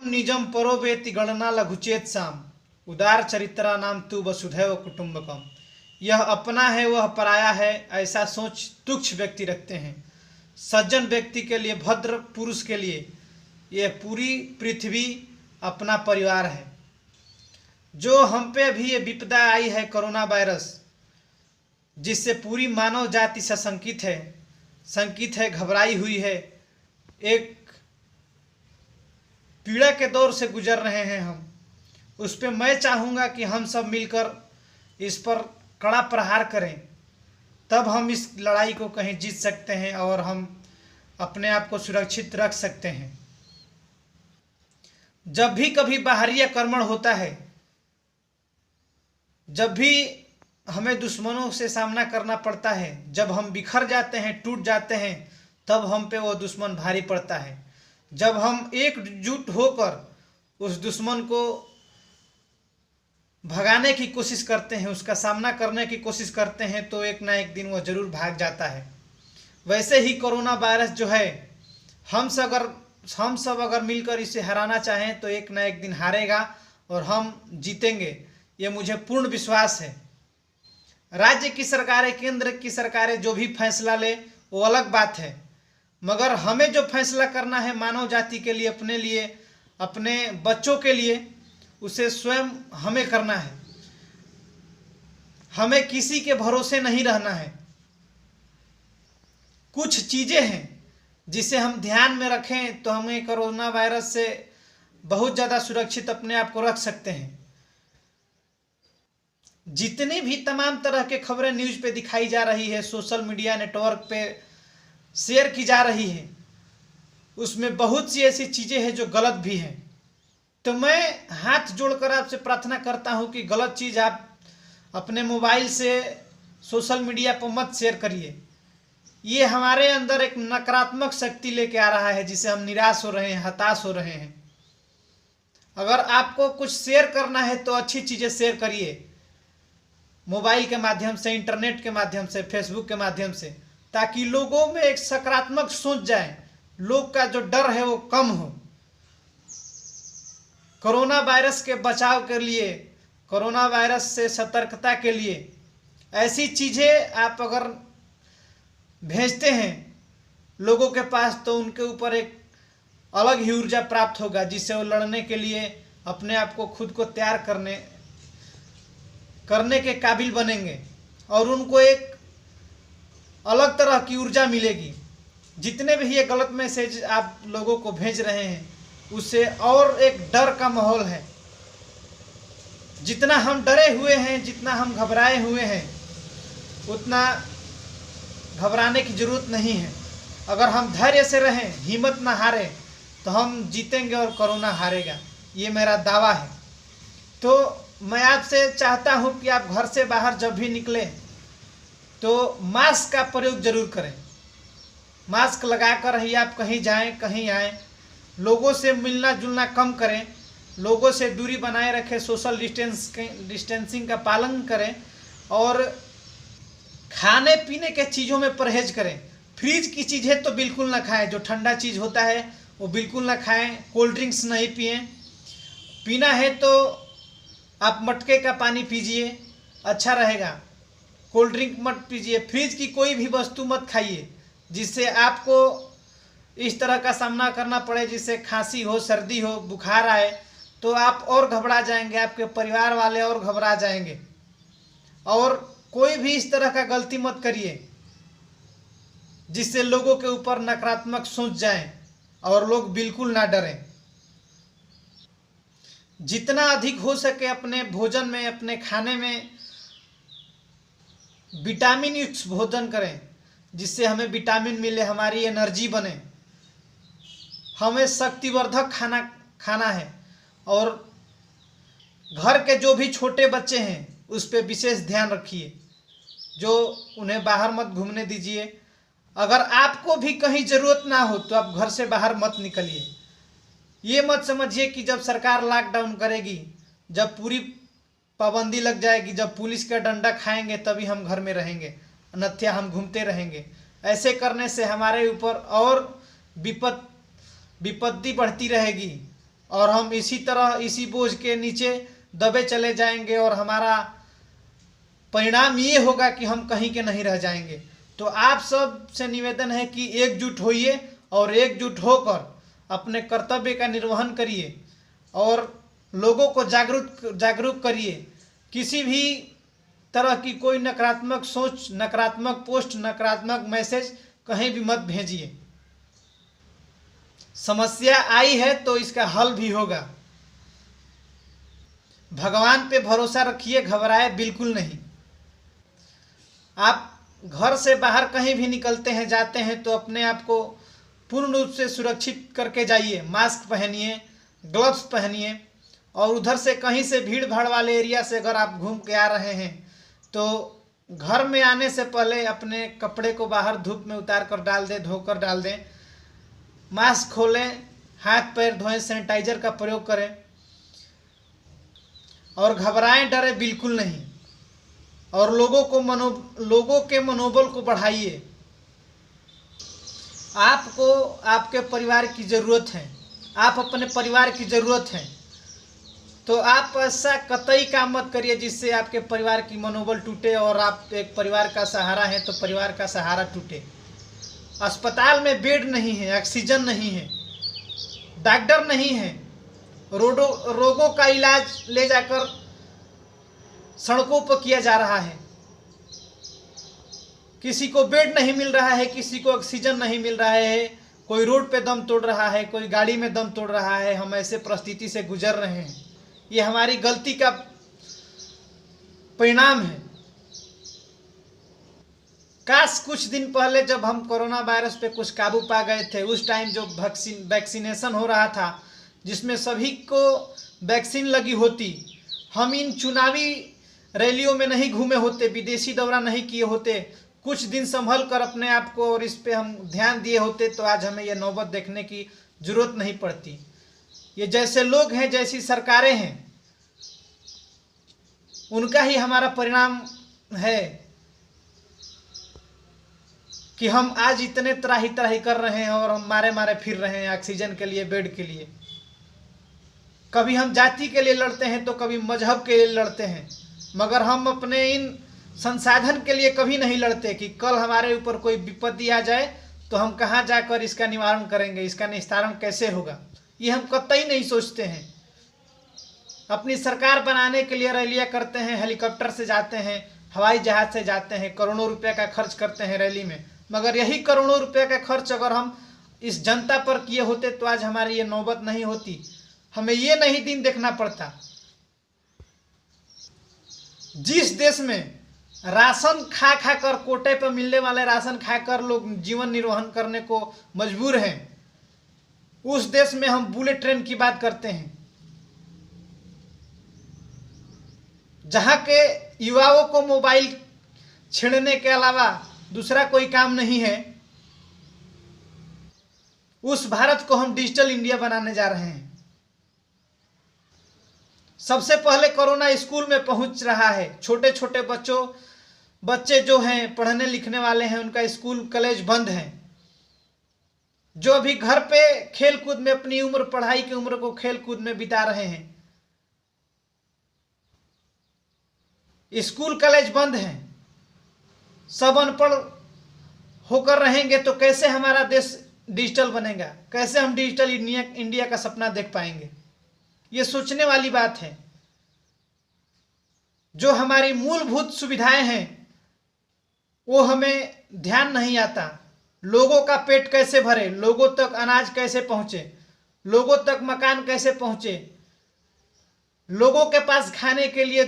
निजम परोवेति गणना लघुचेत साम, उदार चरित्रा नाम तू वसुधैव कुटुंबकम। यह अपना है वह पराया है, ऐसा सोच तुच्छ व्यक्ति रखते हैं। सज्जन व्यक्ति के लिए, भद्र पुरुष के लिए यह पूरी पृथ्वी अपना परिवार है। जो हम पे भी ये विपदा आई है कोरोना वायरस, जिससे पूरी मानव जाति सशंकित है, घबराई हुई है, एक पीड़ा के दौर से गुजर रहे हैं हम। उस पर मैं चाहूँगा कि हम सब मिलकर इस पर कड़ा प्रहार करें, तब हम इस लड़ाई को कहीं जीत सकते हैं और हम अपने आप को सुरक्षित रख सकते हैं। जब भी कभी बाहरी आक्रमण होता है, जब भी हमें दुश्मनों से सामना करना पड़ता है, जब हम बिखर जाते हैं, टूट जाते हैं, तब हम पे वो दुश्मन भारी पड़ता है। जब हम एकजुट होकर उस दुश्मन को भगाने की कोशिश करते हैं, उसका सामना करने की कोशिश करते हैं, तो एक ना एक दिन वो जरूर भाग जाता है। वैसे ही कोरोना वायरस जो है, हम सब अगर मिलकर इसे हराना चाहें तो एक ना एक दिन हारेगा और हम जीतेंगे, ये मुझे पूर्ण विश्वास है। राज्य की सरकारें, केंद्र की सरकारें जो भी फैसला ले वो अलग बात है, मगर हमें जो फैसला करना है मानव जाति के लिए, अपने लिए, अपने बच्चों के लिए, उसे स्वयं हमें करना है। हमें किसी के भरोसे नहीं रहना है। कुछ चीज़ें हैं जिसे हम ध्यान में रखें तो हमें कोरोना वायरस से बहुत ज़्यादा सुरक्षित अपने आप को रख सकते हैं। जितनी भी तमाम तरह के खबरें न्यूज़ पे दिखाई जा रही है, सोशल मीडिया नेटवर्क पे शेयर की जा रही है, उसमें बहुत सी ऐसी चीज़ें हैं जो गलत भी हैं। तो मैं हाथ जोड़कर आपसे प्रार्थना करता हूं कि गलत चीज़ आप अपने मोबाइल से सोशल मीडिया पर मत शेयर करिए। ये हमारे अंदर एक नकारात्मक शक्ति लेके आ रहा है, जिसे हम निराश हो रहे हैं, हताश हो रहे हैं। अगर आपको कुछ शेयर करना है तो अच्छी चीज़ें शेयर करिए, मोबाइल के माध्यम से, इंटरनेट के माध्यम से, फेसबुक के माध्यम से, ताकि लोगों में एक सकारात्मक सोच जाए, लोग का जो डर है वो कम हो। कोरोना वायरस के बचाव के लिए, कोरोना वायरस से सतर्कता के लिए ऐसी चीज़ें आप अगर भेजते हैं लोगों के पास, तो उनके ऊपर एक अलग ही ऊर्जा प्राप्त होगा, जिससे वो लड़ने के लिए अपने आप को, खुद को तैयार करने के काबिल बनेंगे और उनको एक अलग तरह की ऊर्जा मिलेगी। जितने भी ये गलत मैसेज आप लोगों को भेज रहे हैं, उससे और एक डर का माहौल है। जितना हम डरे हुए हैं, जितना हम घबराए हुए हैं, उतना घबराने की ज़रूरत नहीं है। अगर हम धैर्य से रहें, हिम्मत ना हारें, तो हम जीतेंगे और कोरोना हारेगा, ये मेरा दावा है। तो मैं आपसे चाहता हूँ कि आप घर से बाहर जब भी निकलें तो मास्क का प्रयोग जरूर करें। मास्क लगाकर ही आप कहीं जाएं, कहीं आएँ। लोगों से मिलना जुलना कम करें, लोगों से दूरी बनाए रखें, सोशल डिस्टेंसिंग का पालन करें और खाने पीने के चीज़ों में परहेज करें। फ्रिज की चीज़ें तो बिल्कुल ना खाएं, जो ठंडा चीज़ होता है वो बिल्कुल ना खाएं। कोल्ड ड्रिंक्स नहीं पिएं। पीना है तो आप मटके का पानी पीजिए, अच्छा रहेगा। कोल्ड ड्रिंक मत पीजिए। फ्रिज की कोई भी वस्तु मत खाइए जिससे आपको इस तरह का सामना करना पड़े, जिससे खांसी हो, सर्दी हो, बुखार आए, तो आप और घबरा जाएंगे, आपके परिवार वाले और घबरा जाएंगे। और कोई भी इस तरह का गलती मत करिए जिससे लोगों के ऊपर नकारात्मक सोच जाए और लोग बिल्कुल ना डरें। जितना अधिक हो सके अपने भोजन में, अपने खाने में विटामिन युक्त भोजन करें, जिससे हमें विटामिन मिले, हमारी एनर्जी बने। हमें शक्तिवर्धक खाना है और घर के जो भी छोटे बच्चे हैं उस पर विशेष ध्यान रखिए, जो उन्हें बाहर मत घूमने दीजिए। अगर आपको भी कहीं ज़रूरत ना हो तो आप घर से बाहर मत निकलिए। ये मत समझिए कि जब सरकार लॉकडाउन करेगी, जब पूरी पाबंदी लग जाएगी, जब पुलिस का डंडा खाएंगे तभी हम घर में रहेंगे, अन्यथा हम घूमते रहेंगे। ऐसे करने से हमारे ऊपर और विपत्ति बढ़ती रहेगी। और हम इसी तरह इसी बोझ के नीचे दबे चले जाएंगे और हमारा परिणाम ये होगा कि हम कहीं के नहीं रह जाएंगे। तो आप सब से निवेदन है कि एकजुट होइए और एकजुट होकर अपने कर्तव्य का निर्वहन करिए और लोगों को जागरूक करिए। किसी भी तरह की कोई नकारात्मक सोच, नकारात्मक पोस्ट, नकारात्मक मैसेज कहीं भी मत भेजिए। समस्या आई है तो इसका हल भी होगा। भगवान पे भरोसा रखिए, घबराए बिल्कुल नहीं। आप घर से बाहर कहीं भी निकलते हैं, जाते हैं तो अपने आप को पूर्ण रूप से सुरक्षित करके जाइए। मास्क पहनिए, ग्लव्स पहनिए और उधर से कहीं से भीड़ भाड़ वाले एरिया से अगर आप घूम के आ रहे हैं तो घर में आने से पहले अपने कपड़े को बाहर धूप में उतार कर डाल दें, धोकर डाल दें। मास्क खोलें, हाथ पैर धोएं, सैनिटाइजर का प्रयोग करें और घबराएं डरे बिल्कुल नहीं। और लोगों के मनोबल को बढ़ाइए। आपको आपके परिवार की ज़रूरत है, आप अपने परिवार की ज़रूरत है, तो आप ऐसा कतई काम मत करिए जिससे आपके परिवार की मनोबल टूटे और आप एक परिवार का सहारा हैं तो परिवार का सहारा टूटे। अस्पताल में बेड नहीं है, ऑक्सीजन नहीं है, डॉक्टर नहीं है, रोगों का इलाज ले जाकर सड़कों पर किया जा रहा है। किसी को बेड नहीं मिल रहा है, किसी को ऑक्सीजन नहीं मिल रहा है, कोई रोड पे दम तोड़ रहा है, कोई गाड़ी में दम तोड़ रहा है। हम ऐसे परिस्थिति से गुजर रहे हैं। ये हमारी गलती का परिणाम है। काश कुछ दिन पहले जब हम कोरोना वायरस पे कुछ काबू पा गए थे, उस टाइम जो वैक्सीनेशन हो रहा था जिसमें सभी को वैक्सीन लगी होती, हम इन चुनावी रैलियों में नहीं घूमे होते, विदेशी दौरा नहीं किए होते, कुछ दिन संभल कर अपने आप को और इस पे हम ध्यान दिए होते तो आज हमें यह नौबत देखने की जरूरत नहीं पड़ती। ये जैसे लोग हैं, जैसी सरकारें हैं, उनका ही हमारा परिणाम है कि हम आज इतने त्राही त्राही कर रहे हैं और हम मारे मारे फिर रहे हैं ऑक्सीजन के लिए, बेड के लिए। कभी हम जाति के लिए लड़ते हैं तो कभी मजहब के लिए लड़ते हैं, मगर हम अपने इन संसाधन के लिए कभी नहीं लड़ते कि कल हमारे ऊपर कोई विपत्ति आ जाए तो हम कहाँ जाकर इसका निवारण करेंगे, इसका निस्तारण कैसे होगा, ये हम कतई नहीं सोचते हैं। अपनी सरकार बनाने के लिए रैलियाँ करते हैं, हेलीकॉप्टर से जाते हैं, हवाई जहाज से जाते हैं, करोड़ों रुपए का खर्च करते हैं रैली में, मगर यही करोड़ों रुपए का खर्च अगर हम इस जनता पर किए होते तो आज हमारी ये नौबत नहीं होती, हमें ये नहीं दिन देखना पड़ता। जिस देश में राशन खा खा कर, कोटे पर मिलने वाले राशन खाकर लोग जीवन निर्वहन करने को मजबूर हैं, उस देश में हम बुलेट ट्रेन की बात करते हैं। जहां के युवाओं को मोबाइल छेड़ने के अलावा दूसरा कोई काम नहीं है, उस भारत को हम डिजिटल इंडिया बनाने जा रहे हैं। सबसे पहले कोरोना स्कूल में पहुंच रहा है। छोटे छोटे बच्चे जो हैं, पढ़ने लिखने वाले हैं, उनका स्कूल कॉलेज बंद है। जो अभी घर पे खेल कूद में अपनी उम्र, पढ़ाई की उम्र को खेल कूद में बिता रहे हैं, स्कूल कॉलेज बंद हैं, सब अनपढ़ होकर रहेंगे तो कैसे हमारा देश डिजिटल बनेगा, कैसे हम डिजिटल इंडिया का सपना देख पाएंगे। ये सोचने वाली बात है। जो हमारी मूलभूत सुविधाएं हैं वो हमें ध्यान नहीं आता। लोगों का पेट कैसे भरे, लोगों तक अनाज कैसे पहुंचे, लोगों तक मकान कैसे पहुंचे, लोगों के पास खाने के लिए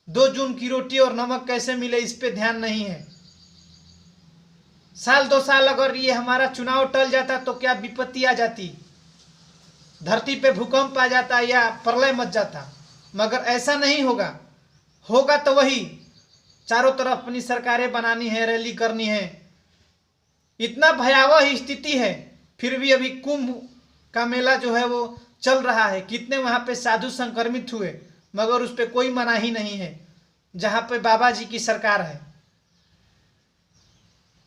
2 जून की रोटी और नमक कैसे मिले, इस पे ध्यान नहीं है। साल 2 साल अगर ये हमारा चुनाव टल जाता तो क्या विपत्ति आ जाती, धरती पे भूकंप आ जाता या प्रलय मच जाता, मगर ऐसा नहीं होगा। होगा तो वही, चारों तरफ अपनी सरकारें बनानी है, रैली करनी है। इतना भयावह स्थिति है, फिर भी अभी कुंभ का मेला जो है वो चल रहा है। कितने वहाँ पे साधु संक्रमित हुए, मगर उस पर कोई मनाही नहीं है, जहाँ पे बाबा जी की सरकार है।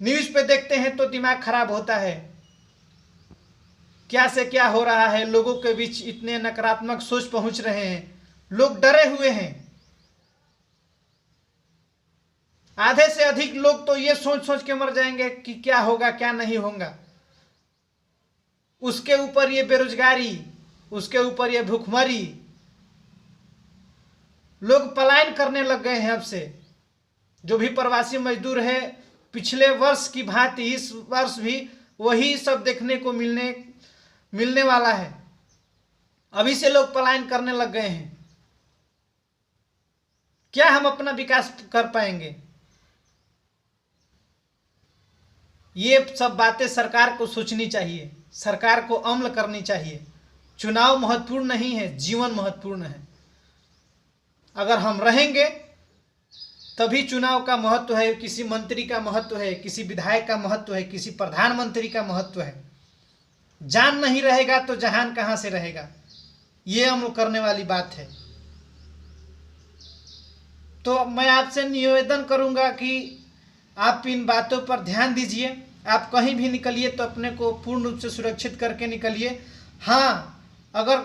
न्यूज़ पे देखते हैं तो दिमाग खराब होता है क्या से क्या हो रहा है, लोगों के बीच इतने नकारात्मक सोच पहुंच रहे हैं, लोग डरे हुए हैं। आधे से अधिक लोग तो ये सोच सोच के मर जाएंगे कि क्या होगा क्या नहीं होगा। उसके ऊपर ये बेरोजगारी, उसके ऊपर ये भूखमरी, लोग पलायन करने लग गए हैं अब से। जो भी प्रवासी मजदूर है, पिछले वर्ष की भांति इस वर्ष भी वही सब देखने को मिलने वाला है। अभी से लोग पलायन करने लग गए हैं। क्या हम अपना विकास कर पाएंगे? ये सब बातें सरकार को सोचनी चाहिए, सरकार को अमल करनी चाहिए। चुनाव महत्वपूर्ण नहीं है, जीवन महत्वपूर्ण है। अगर हम रहेंगे तभी चुनाव का महत्व है, किसी मंत्री का महत्व है, किसी विधायक का महत्व है, किसी प्रधानमंत्री का महत्व है। जान नहीं रहेगा तो जहान कहां से रहेगा, ये अमल करने वाली बात है। तो मैं आपसे निवेदन करूंगा कि आप इन बातों पर ध्यान दीजिए। आप कहीं भी निकलिए तो अपने को पूर्ण रूप से सुरक्षित करके निकलिए। हाँ, अगर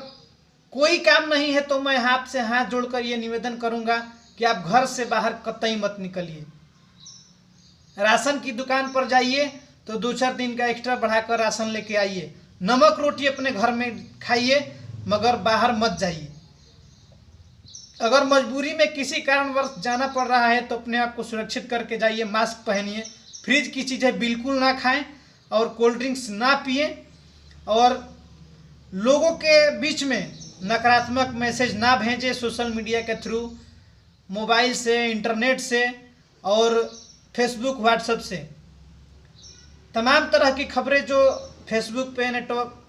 कोई काम नहीं है तो मैं आपसे हाथ जोड़कर ये निवेदन करूंगा कि आप घर से बाहर कतई मत निकलिए। राशन की दुकान पर जाइए तो 2-4 दिन का एक्स्ट्रा बढ़ाकर राशन लेके आइए। नमक रोटी अपने घर में खाइए, मगर बाहर मत जाइए। अगर मजबूरी में किसी कारणवश जाना पड़ रहा है तो अपने आप को सुरक्षित करके जाइए। मास्क पहनिए, फ्रिज की चीज़ें बिल्कुल ना खाएं और कोल्ड ड्रिंक्स ना पिए, और लोगों के बीच में नकारात्मक मैसेज ना भेजें सोशल मीडिया के थ्रू, मोबाइल से, इंटरनेट से और फेसबुक, व्हाट्सएप से। तमाम तरह की खबरें जो फेसबुक पे, नेटवर्क,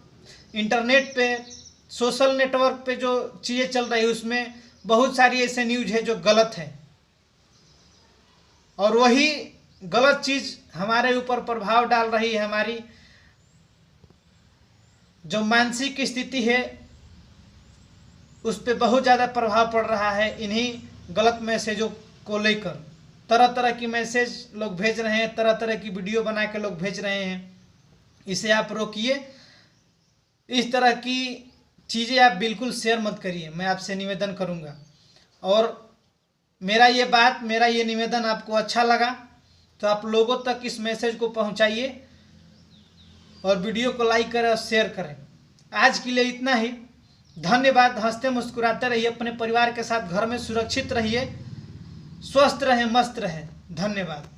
इंटरनेट पे, सोशल नेटवर्क पे जो चीज़ें चल रही है उसमें बहुत सारी ऐसे न्यूज है जो गलत है, और वही गलत चीज़ हमारे ऊपर प्रभाव डाल रही है। हमारी जो मानसिक स्थिति है उस पर बहुत ज़्यादा प्रभाव पड़ रहा है इन्हीं गलत मैसेजों को लेकर। तरह तरह की मैसेज लोग भेज रहे हैं, तरह तरह की वीडियो बना के लोग भेज रहे हैं। इसे आप रोकिए। इस तरह की चीज़ें आप बिल्कुल शेयर मत करिए, मैं आपसे निवेदन करूंगा। और मेरा ये निवेदन आपको अच्छा लगा तो आप लोगों तक इस मैसेज को पहुंचाइए और वीडियो को लाइक करें और शेयर करें। आज के लिए इतना ही। धन्यवाद। हंसते मुस्कुराते रहिए, अपने परिवार के साथ घर में सुरक्षित रहिए, स्वस्थ रहें, मस्त रहें। धन्यवाद।